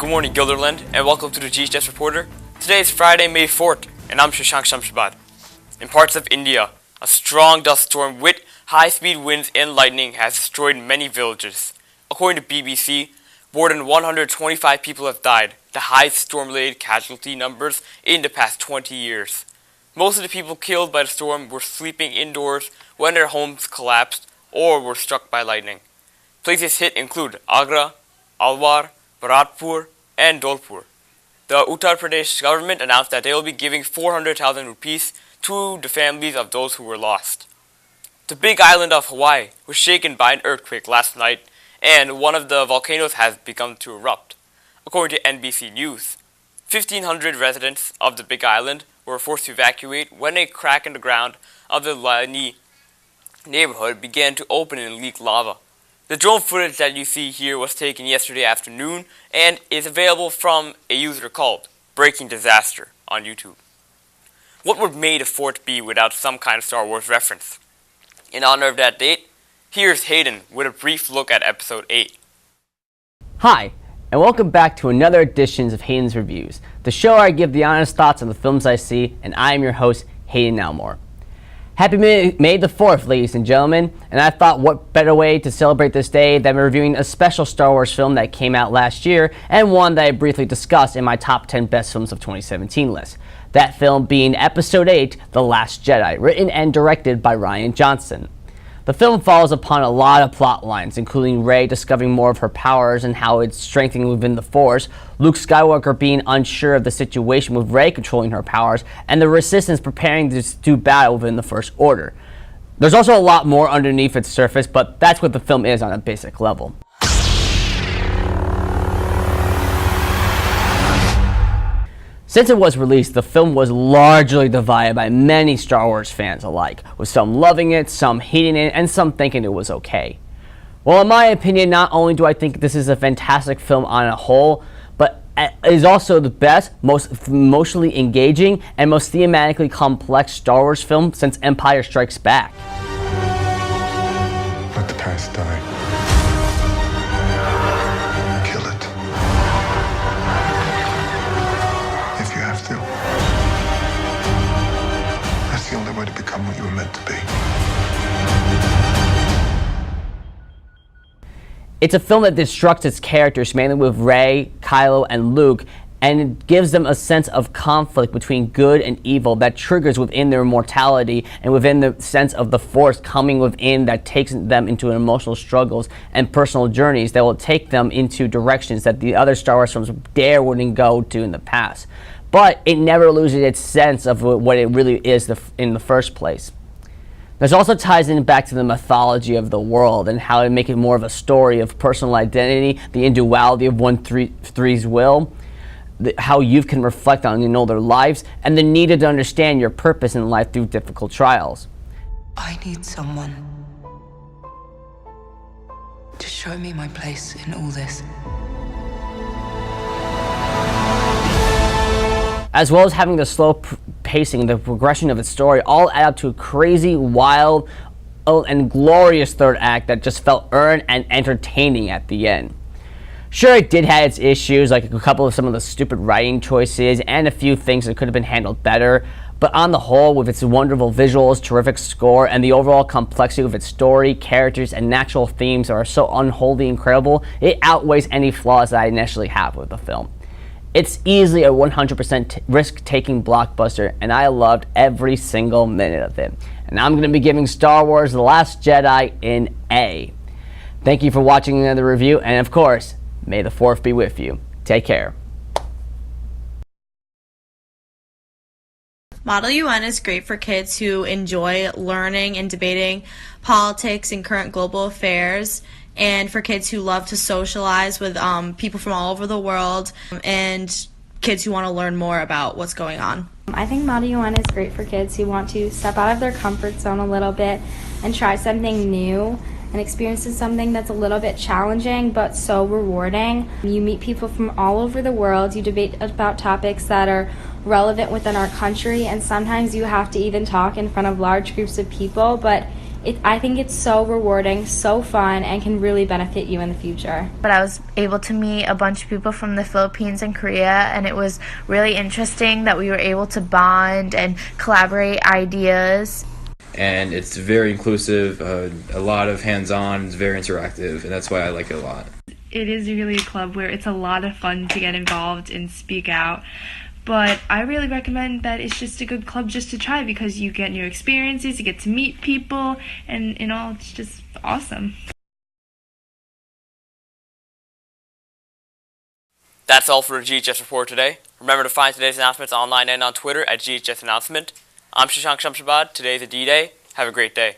Good morning, Gilderland, and welcome to the GHS Reporter. Today is Friday, May 4th, and I'm Shashank Shamshabad. In parts of India, a strong dust storm with high-speed winds and lightning has destroyed many villages. According to BBC, more than 125 people have died, the highest storm-related casualty numbers in the past 20 years. Most of the people killed by the storm were sleeping indoors when their homes collapsed or were struck by lightning. Places hit include Agra, Alwar, Bharatpur, and Dholpur. The Uttar Pradesh government announced that they will be giving 400,000 rupees to the families of those who were lost. The big island of Hawaii was shaken by an earthquake last night, and one of the volcanoes has begun to erupt. According to NBC News, 1,500 residents of the big island were forced to evacuate when a crack in the ground of the Lani neighborhood began to open and leak lava. The drone footage that you see here was taken yesterday afternoon and is available from a user called Breaking Disaster on YouTube. What would May the 4th be without some kind of Star Wars reference? In honor of that date, here's Haydn with a brief look at Episode 8. Hi, and welcome back to another edition of Haydn's Reviews, the show where I give the honest thoughts on the films I see, and I am your host, Haydn Elmore. Happy May the 4th, ladies and gentlemen, and I thought what better way to celebrate this day than reviewing a special Star Wars film that came out last year, and one that I briefly discussed in my top 10 best films of 2017 list. That film being Episode 8, The Last Jedi, written and directed by Rian Johnson. The film follows upon a lot of plot lines, including Rey discovering more of her powers and how it's strengthening within the Force, Luke Skywalker being unsure of the situation with Rey controlling her powers, and the Resistance preparing to do battle within the First Order. There's also a lot more underneath its surface, but that's what the film is on a basic level. Since it was released, the film was largely divided by many Star Wars fans alike, with some loving it, some hating it, and some thinking it was okay. Well, in my opinion, not only do I think this is a fantastic film on a whole, but it is also the best, most emotionally engaging, and most thematically complex Star Wars film since Empire Strikes Back. Let the past die. Kill it. If you have to. That's the only way to become what you were meant to be. It's a film that destructs its characters, mainly with Rey, Kylo, and Luke, and it gives them a sense of conflict between good and evil that triggers within their mortality and within the sense of the Force coming within that takes them into emotional struggles and personal journeys that will take them into directions that the other Star Wars films wouldn't go to in the past. But it never loses its sense of what it really is in the first place. This also ties in back to the mythology of the world and how it make it more of a story of personal identity, the individuality of three's will, how youth can reflect on their lives, and the need to understand your purpose in life through difficult trials. I need someone to show me my place in all this. As well as having the slow pacing, the progression of its story, all add up to a crazy, wild, and glorious third act that just felt earned and entertaining at the end. Sure, it did have its issues, like a couple of some of the stupid writing choices and a few things that could have been handled better, but on the whole, with its wonderful visuals, terrific score, and the overall complexity of its story, characters, and natural themes that are so unholy incredible, it outweighs any flaws that I initially have with the film. It's easily a 100% risk-taking blockbuster, and I loved every single minute of it. And I'm going to be giving Star Wars The Last Jedi an A. Thank you for watching another review, and of course, may the 4th be with you. Take care. Model UN is great for kids who enjoy learning and debating politics and current global affairs, and for kids who love to socialize with people from all over the world, and kids who want to learn more about what's going on. I think Model UN is great for kids who want to step out of their comfort zone a little bit and try something new and experiences something that's a little bit challenging but so rewarding. You meet people from all over the world, you debate about topics that are relevant within our country, and sometimes you have to even talk in front of large groups of people, but I think it's so rewarding, so fun, and can really benefit you in the future. But I was able to meet a bunch of people from the Philippines and Korea, and it was really interesting that we were able to bond and collaborate ideas. And it's very inclusive, a lot of hands-on, it's very interactive, and that's why I like it a lot. It is really a club where it's a lot of fun to get involved and speak out. But I really recommend that it's just a good club just to try, because you get new experiences, you get to meet people, and in all, it's just awesome. That's all for the GHS Report today. Remember to find today's announcements online and on Twitter at GHS Announcement. I'm Shashank Shamshabad. Today's a D-Day. Have a great day.